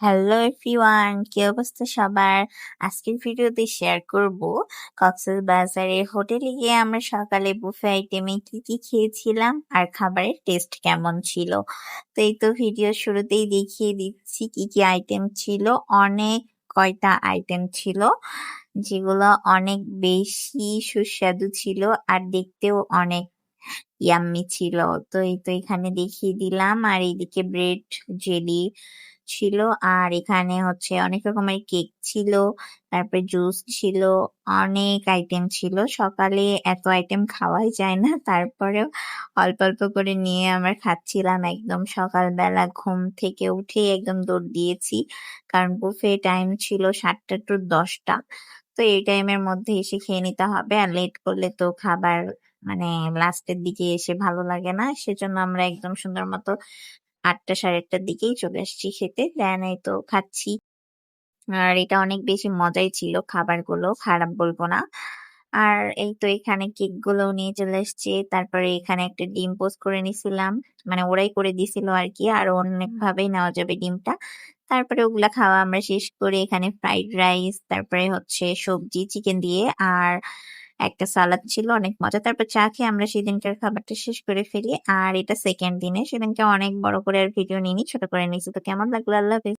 Hello everyone, কি অবস্থা সবার? আজকের ভিডিওতে শেয়ার করব কক্সবাজারের হোটেলে গিয়ে আমরা সকালে বুফে আইটেমে কি কি খেয়েছিলাম আর খাবারের টেস্ট কেমন ছিল। তো এই তো ভিডিও শুরুতেই দেখিয়ে দিচ্ছি কি কি আইটেম ছিল। অনেক কয়টা আইটেম ছিল যেগুলো অনেক বেশি সুস্বাদু ছিল আর দেখতেও অনেক ইয়াম্মি ছিল। তো এই তো এখানে দেখিয়ে দিলাম। আর এইদিকে ব্রেড জেলি ছিল, আর এখানে হচ্ছে অনেক রকমের কেক ছিল, তারপরে জুস ছিল, অনেক আইটেম ছিল। সকালে এত আইটেম খাওয়াই যায় না, তারপরেও অল্প অল্প করে নিয়ে আমরা খাচ্ছিলাম। একদম সকালবেলা ঘুম থেকে উঠে একদম দৌড় দিয়েছি, কারণ বুফে টাইম ছিল 7টা to 10টা। তো এই টাইমের মধ্যে এসে খেয়ে নিতে হবে, আর লেট করলে তো খাবার মানে লাস্টের দিকে এসে ভালো লাগে না। সেজন্য আমরা একদম সুন্দর মতো 8টা 8:30টার দিকেই চলে আসছি খেতে। দেন এই তো খাচ্ছি। আর এটা অনেক বেশি মজাই ছিল, খাবারগুলো খারাপ বলবো না। আর এই তো এখানে কেক গুলো নিয়ে চলে এসেছি। তারপরে এখানে একটা ডিম পোস্ট করে নিছিলাম, মানে ওরাই করে দিছিল আর কি, আর অনেক ভাবেই নেওয়া যাবে ডিমটা। তারপরে ওগুলা খাওয়া আমরা শেষ করে এখানে ফ্রাইড রাইস, তারপরে হচ্ছে সবজি চিকেন দিয়ে, আর একটা সালাদ ছিল, অনেক মজা। তারপর চা খেয়ে আমরা সেদিনকার খাবারটা শেষ করে ফেলি। আর এটা সেকেন্ড দিনে, সেদিনকে অনেক বড় করে আর ভিডিও নিইনি, ছোট করে নিয়েছি। তো কেমন লাগলো? আল্লাহ হাফেজ।